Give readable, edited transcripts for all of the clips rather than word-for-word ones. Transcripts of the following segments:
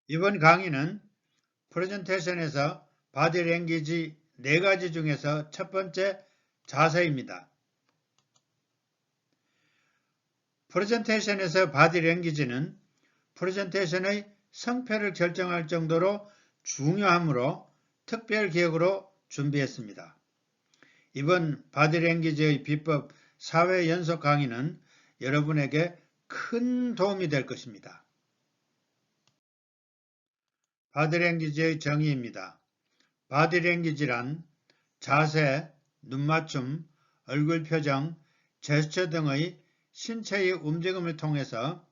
이번 강의는 프레젠테이션에서 바디 랭귀지 4가지 중에서 첫 번째 자세입니다. 프레젠테이션에서 바디 랭귀지는 프레젠테이션의 성패를 결정할 정도로 중요하므로 특별 기획으로 준비했습니다. 이번 바디 랭귀지의 비법 4회 연속 강의는 여러분에게 큰 도움이 될 것입니다. 바디 랭귀지의 정의입니다. 바디 랭귀지란 자세, 눈맞춤, 얼굴 표정, 제스처 등의 신체의 움직임을 통해서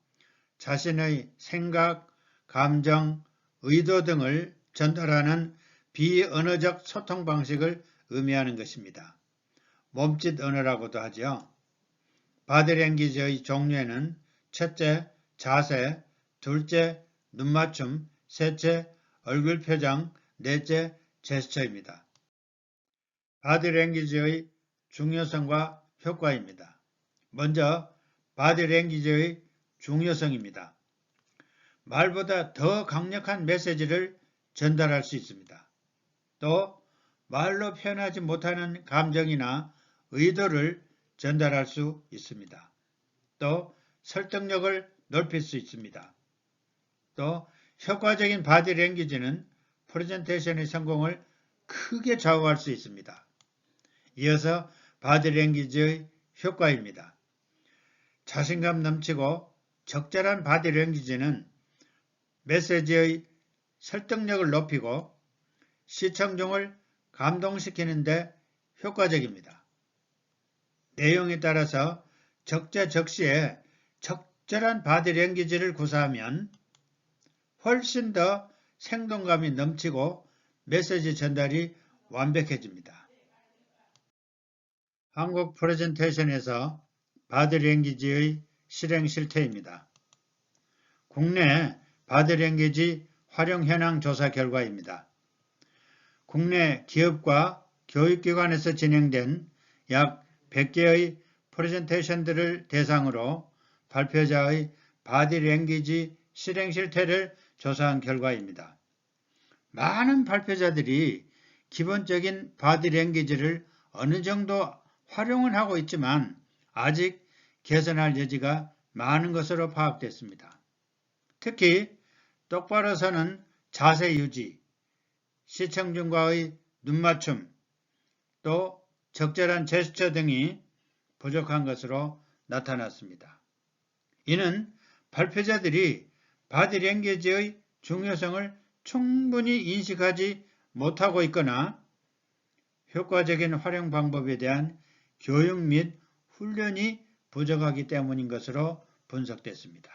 자신의 생각, 감정, 의도 등을 전달하는 비언어적 소통 방식을 의미하는 것입니다. 몸짓 언어라고도 하죠. 바디 랭귀지의 종류에는 첫째, 자세, 둘째, 눈맞춤, 셋째, 얼굴 표정, 넷째, 제스처입니다. 바디 랭귀지의 중요성과 효과입니다. 먼저 바디 랭귀지의 중요성입니다. 말보다 더 강력한 메시지를 전달할 수 있습니다. 또 말로 표현하지 못하는 감정이나 의도를 전달할 수 있습니다. 또 설득력을 높일 수 있습니다. 또 효과적인 바디 랭귀지는 프레젠테이션의 성공을 크게 좌우할 수 있습니다. 이어서 바디 랭귀지의 효과입니다. 자신감 넘치고 적절한 바디 랭귀지는 메시지의 설득력을 높이고 시청중을 감동시키는 데 효과적입니다. 내용에 따라서 적재적시에 적절한 바디 랭귀지를 구사하면 훨씬 더 생동감이 넘치고 메시지 전달이 완벽해집니다. 한국 프레젠테이션에서 바디 랭귀지의 실행 실태입니다. 국내 바디 랭귀지 활용 현황 조사 결과입니다. 국내 기업과 교육기관에서 진행된 약 100개의 프레젠테이션들을 대상으로 발표자의 바디 랭귀지 실행 실태를 조사한 결과입니다. 많은 발표자들이 기본적인 바디 랭귀지를 어느 정도 활용은 하고 있지만 아직 개선할 여지가 많은 것으로 파악됐습니다. 특히 똑바로 서는 자세 유지, 시청중과의 눈맞춤, 또 적절한 제스처 등이 부족한 것으로 나타났습니다. 이는 발표자들이 바디 랭귀지의 중요성을 충분히 인식하지 못하고 있거나 효과적인 활용 방법에 대한 교육 및 훈련이 부족하기 때문인 것으로 분석됐습니다.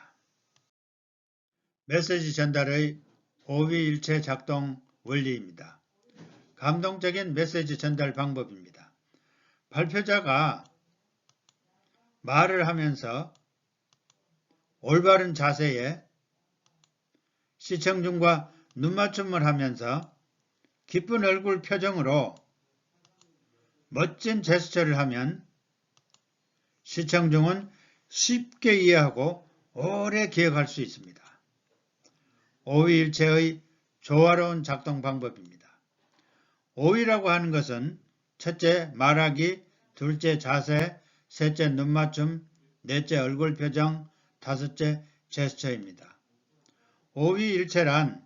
메시지 전달의 오위일체 작동 원리입니다. 감동적인 메시지 전달 방법입니다. 발표자가 말을 하면서 올바른 자세에 시청중과 눈맞춤을 하면서 기쁜 얼굴 표정으로 멋진 제스처를 하면 시청중은 쉽게 이해하고 오래 기억할 수 있습니다. 오위일체의 조화로운 작동 방법입니다. 오위라고 하는 것은 첫째 말하기, 둘째 자세, 셋째 눈맞춤, 넷째 얼굴 표정, 다섯째 제스처입니다. 오위일체란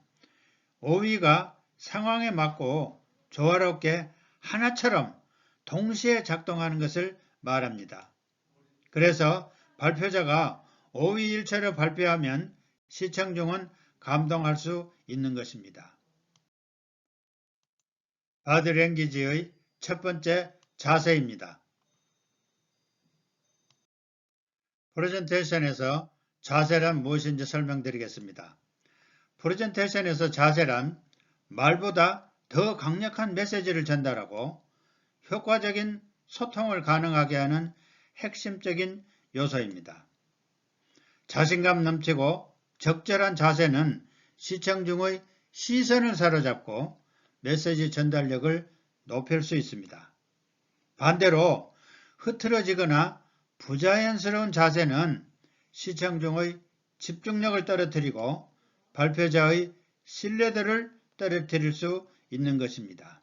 오위가 상황에 맞고 조화롭게 하나처럼 동시에 작동하는 것을 말합니다. 그래서 발표자가 오위일체로 발표하면 시청중은 감동할 수 있는 것입니다. 바디 랭귀지의 첫 번째 자세입니다. 프레젠테이션에서 자세란 무엇인지 설명드리겠습니다. 프레젠테이션에서 자세란 말보다 더 강력한 메시지를 전달하고 효과적인 소통을 가능하게 하는 핵심적인 요소입니다. 자신감 넘치고 적절한 자세는 시청중의 시선을 사로잡고 메시지 전달력을 높일 수 있습니다. 반대로 흐트러지거나 부자연스러운 자세는 시청중의 집중력을 떨어뜨리고 발표자의 신뢰도를 떨어뜨릴 수 있는 것입니다.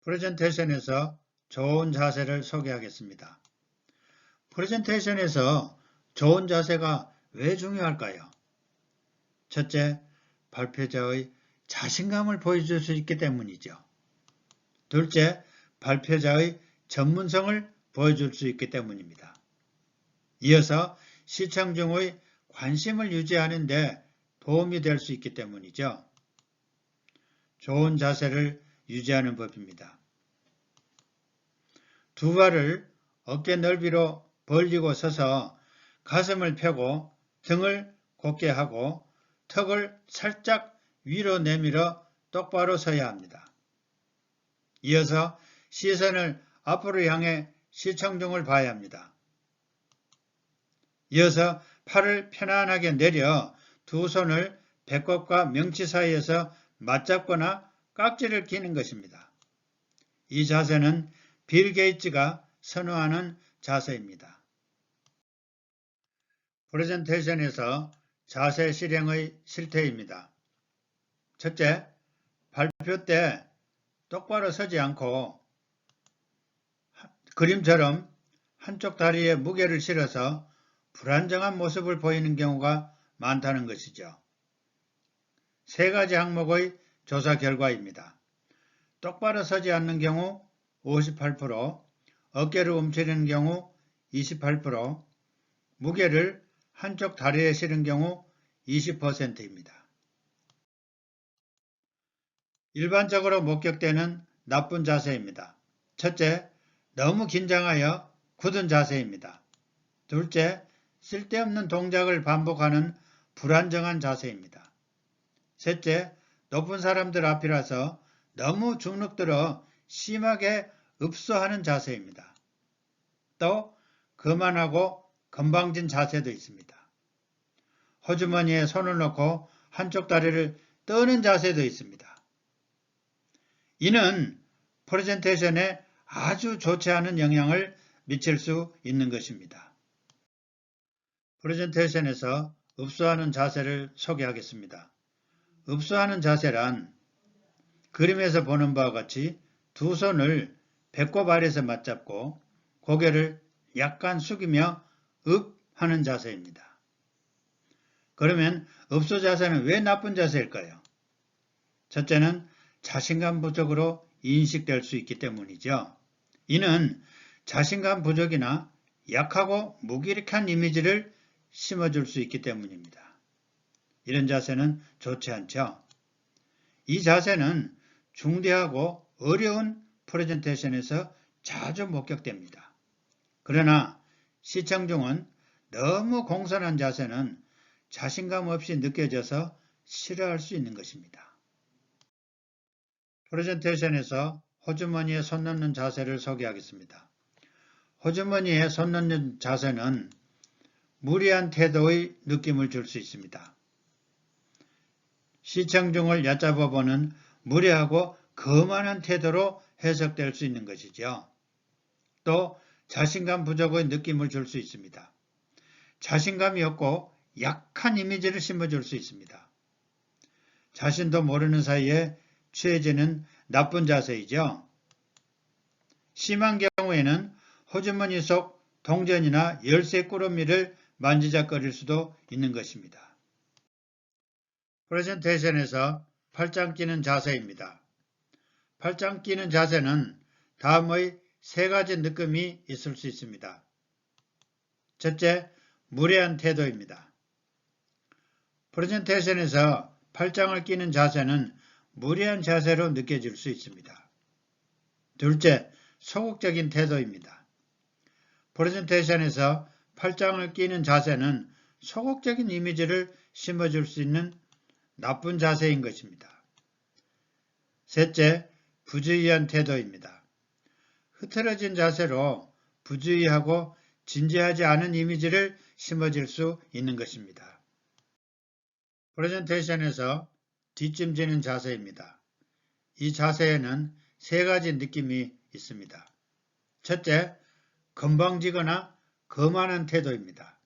프레젠테이션에서 좋은 자세를 소개하겠습니다. 프레젠테이션에서 좋은 자세가 왜 중요할까요? 첫째, 발표자의 자신감을 보여줄 수 있기 때문이죠. 둘째, 발표자의 전문성을 보여줄 수 있기 때문입니다. 이어서 시청 중의 관심을 유지하는 데 도움이 될 수 있기 때문이죠. 좋은 자세를 유지하는 법입니다. 두 발을 어깨 넓이로 벌리고 서서 가슴을 펴고 등을 곧게 하고 턱을 살짝 위로 내밀어 똑바로 서야 합니다. 이어서 시선을 앞으로 향해 시청중을 봐야 합니다. 이어서 팔을 편안하게 내려 두 손을 배꼽과 명치 사이에서 맞잡거나 깍지를 끼는 것입니다. 이 자세는 빌 게이츠가 선호하는 자세입니다. 프레젠테이션에서 자세 실행의 실태입니다. 첫째, 발표 때 똑바로 서지 않고 그림처럼 한쪽 다리에 무게를 실어서 불안정한 모습을 보이는 경우가 많다는 것이죠. 세 가지 항목의 조사 결과입니다. 똑바로 서지 않는 경우 58%, 어깨를 움츠리는 경우 28%, 무게를 한쪽 다리에 실은 경우 20%입니다. 일반적으로 목격되는 나쁜 자세입니다. 첫째, 너무 긴장하여 굳은 자세입니다. 둘째, 쓸데없는 동작을 반복하는 불안정한 자세입니다. 셋째, 높은 사람들 앞이라서 너무 주눅들어 심하게 읍소하는 자세입니다. 또 거만하고 건방진 자세도 있습니다. 호주머니에 손을 넣고 한쪽 다리를 떠는 자세도 있습니다. 이는 프레젠테이션에 아주 좋지 않은 영향을 미칠 수 있는 것입니다. 프레젠테이션에서 읍소하는 자세를 소개하겠습니다. 읍소하는 자세란 그림에서 보는 바와 같이 두 손을 배꼽 아래에서 맞잡고 고개를 약간 숙이며 읍 하는 자세입니다. 그러면 읍소 자세는 왜 나쁜 자세일까요? 첫째는 자신감 부족으로 인식될 수 있기 때문이죠. 이는 자신감 부족이나 약하고 무기력한 이미지를 심어줄 수 있기 때문입니다. 이런 자세는 좋지 않죠. 이 자세는 중대하고 어려운 프레젠테이션에서 자주 목격됩니다. 그러나 시청 중은 너무 공손한 자세는 자신감 없이 느껴져서 싫어할 수 있는 것입니다. 프레젠테이션에서 호주머니에 손 넣는 자세를 소개하겠습니다. 호주머니에 손 넣는 자세는 무리한 태도의 느낌을 줄 수 있습니다. 시청중을 얕잡아보는 무례하고 거만한 태도로 해석될 수 있는 것이죠. 또 자신감 부족의 느낌을 줄 수 있습니다. 자신감이 없고 약한 이미지를 심어줄 수 있습니다. 자신도 모르는 사이에 취해지는 나쁜 자세이죠. 심한 경우에는 호주머니 속 동전이나 열쇠 꾸러미를 만지작거릴 수도 있는 것입니다. 프레젠테이션에서 팔짱 끼는 자세입니다. 팔짱 끼는 자세는 다음의 세 가지 느낌이 있을 수 있습니다. 첫째, 무례한 태도입니다. 프레젠테이션에서 팔짱을 끼는 자세는 무례한 자세로 느껴질 수 있습니다. 둘째, 소극적인 태도입니다. 프레젠테이션에서 팔짱을 끼는 자세는 소극적인 이미지를 심어줄 수 있는 나쁜 자세인 것입니다. 셋째, 부주의한 태도입니다. 흐트러진 자세로 부주의하고 진지하지 않은 이미지를 심어줄 수 있는 것입니다. 프레젠테이션에서 뒷짐지는 자세입니다. 이 자세에는 세 가지 느낌이 있습니다. 첫째, 건방지거나 거만한 태도입니다.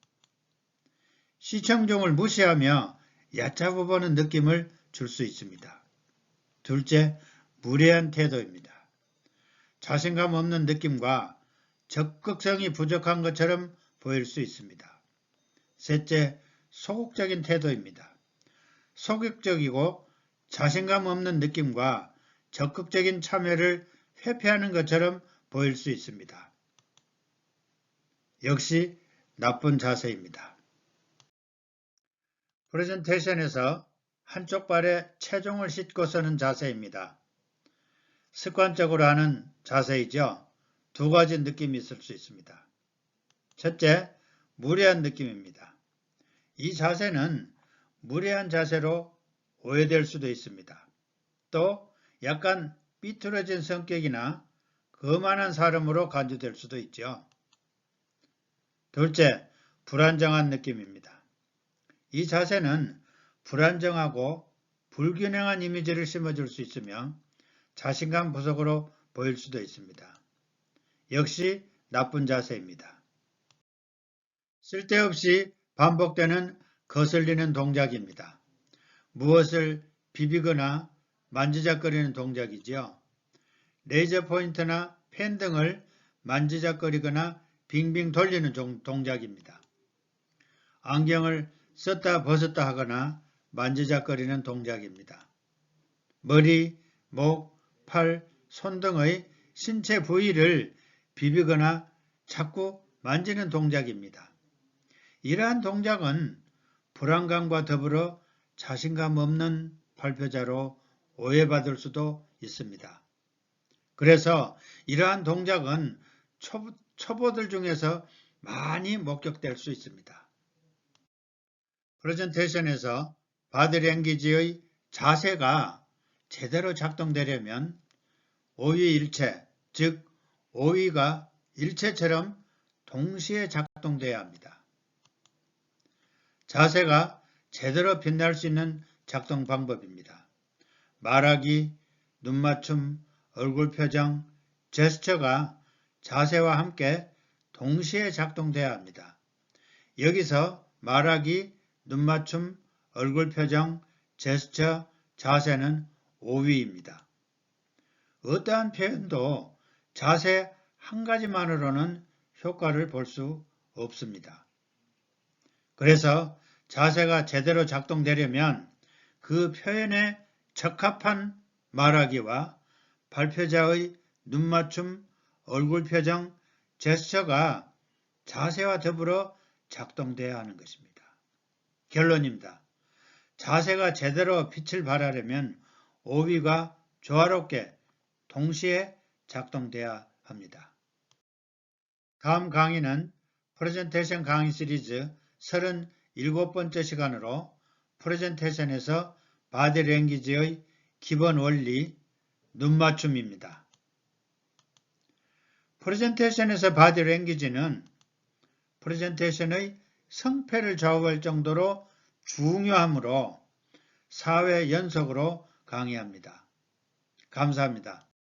시청중을 무시하며 얕잡아 보는 느낌을 줄 수 있습니다. 둘째, 무례한 태도입니다. 자신감 없는 느낌과 적극성이 부족한 것처럼 보일 수 있습니다. 셋째, 소극적인 태도입니다. 소극적이고 자신감 없는 느낌과 적극적인 참여를 회피하는 것처럼 보일 수 있습니다. 역시 나쁜 자세입니다. 프레젠테이션에서 한쪽 발에 체중을 싣고 서는 자세입니다. 습관적으로 하는 자세이죠. 두 가지 느낌이 있을 수 있습니다. 첫째, 무례한 느낌입니다. 이 자세는 무례한 자세로 오해될 수도 있습니다. 또 약간 삐뚤어진 성격이나 거만한 사람으로 간주될 수도 있죠. 둘째, 불안정한 느낌입니다. 이 자세는 불안정하고 불균형한 이미지를 심어줄 수 있으며 자신감 부족으로 보일 수도 있습니다. 역시 나쁜 자세입니다. 쓸데없이 반복되는 거슬리는 동작입니다. 무엇을 비비거나 만지작거리는 동작이지요. 레이저 포인트나 펜 등을 만지작거리거나 빙빙 돌리는 동작입니다. 안경을 썼다 벗었다 하거나 만지작거리는 동작입니다. 머리, 목, 팔, 손 등의 신체 부위를 비비거나 자꾸 만지는 동작입니다. 이러한 동작은 불안감과 더불어 자신감 없는 발표자로 오해받을 수도 있습니다. 그래서 이러한 동작은 초보들 중에서 많이 목격될 수 있습니다. 프레젠테이션에서 바디랭귀지의 자세가 제대로 작동되려면 오위일체, 즉 오위가 일체처럼 동시에 작동돼야 합니다. 자세가 제대로 빛날 수 있는 작동 방법입니다. 말하기, 눈맞춤, 얼굴 표정, 제스처가 자세와 함께 동시에 작동돼야 합니다. 여기서 말하기, 눈맞춤, 얼굴 표정, 제스처, 자세는 5위입니다. 어떠한 표현도 자세 한 가지만으로는 효과를 볼 수 없습니다. 그래서 자세가 제대로 작동되려면 그 표현에 적합한 말하기와 발표자의 눈맞춤, 얼굴 표정, 제스처가 자세와 더불어 작동돼야 하는 것입니다. 결론입니다. 자세가 제대로 빛을 발하려면 오위가 조화롭게 동시에 작동돼야 합니다. 다음 강의는 프레젠테이션 강의 시리즈 37번째 시간으로 프레젠테이션에서 바디랭귀지의 기본 원리, 눈맞춤입니다. 프레젠테이션에서 바디랭귀지는 프레젠테이션의 성패를 좌우할 정도로 중요하므로 4회 연속으로 강의합니다. 감사합니다.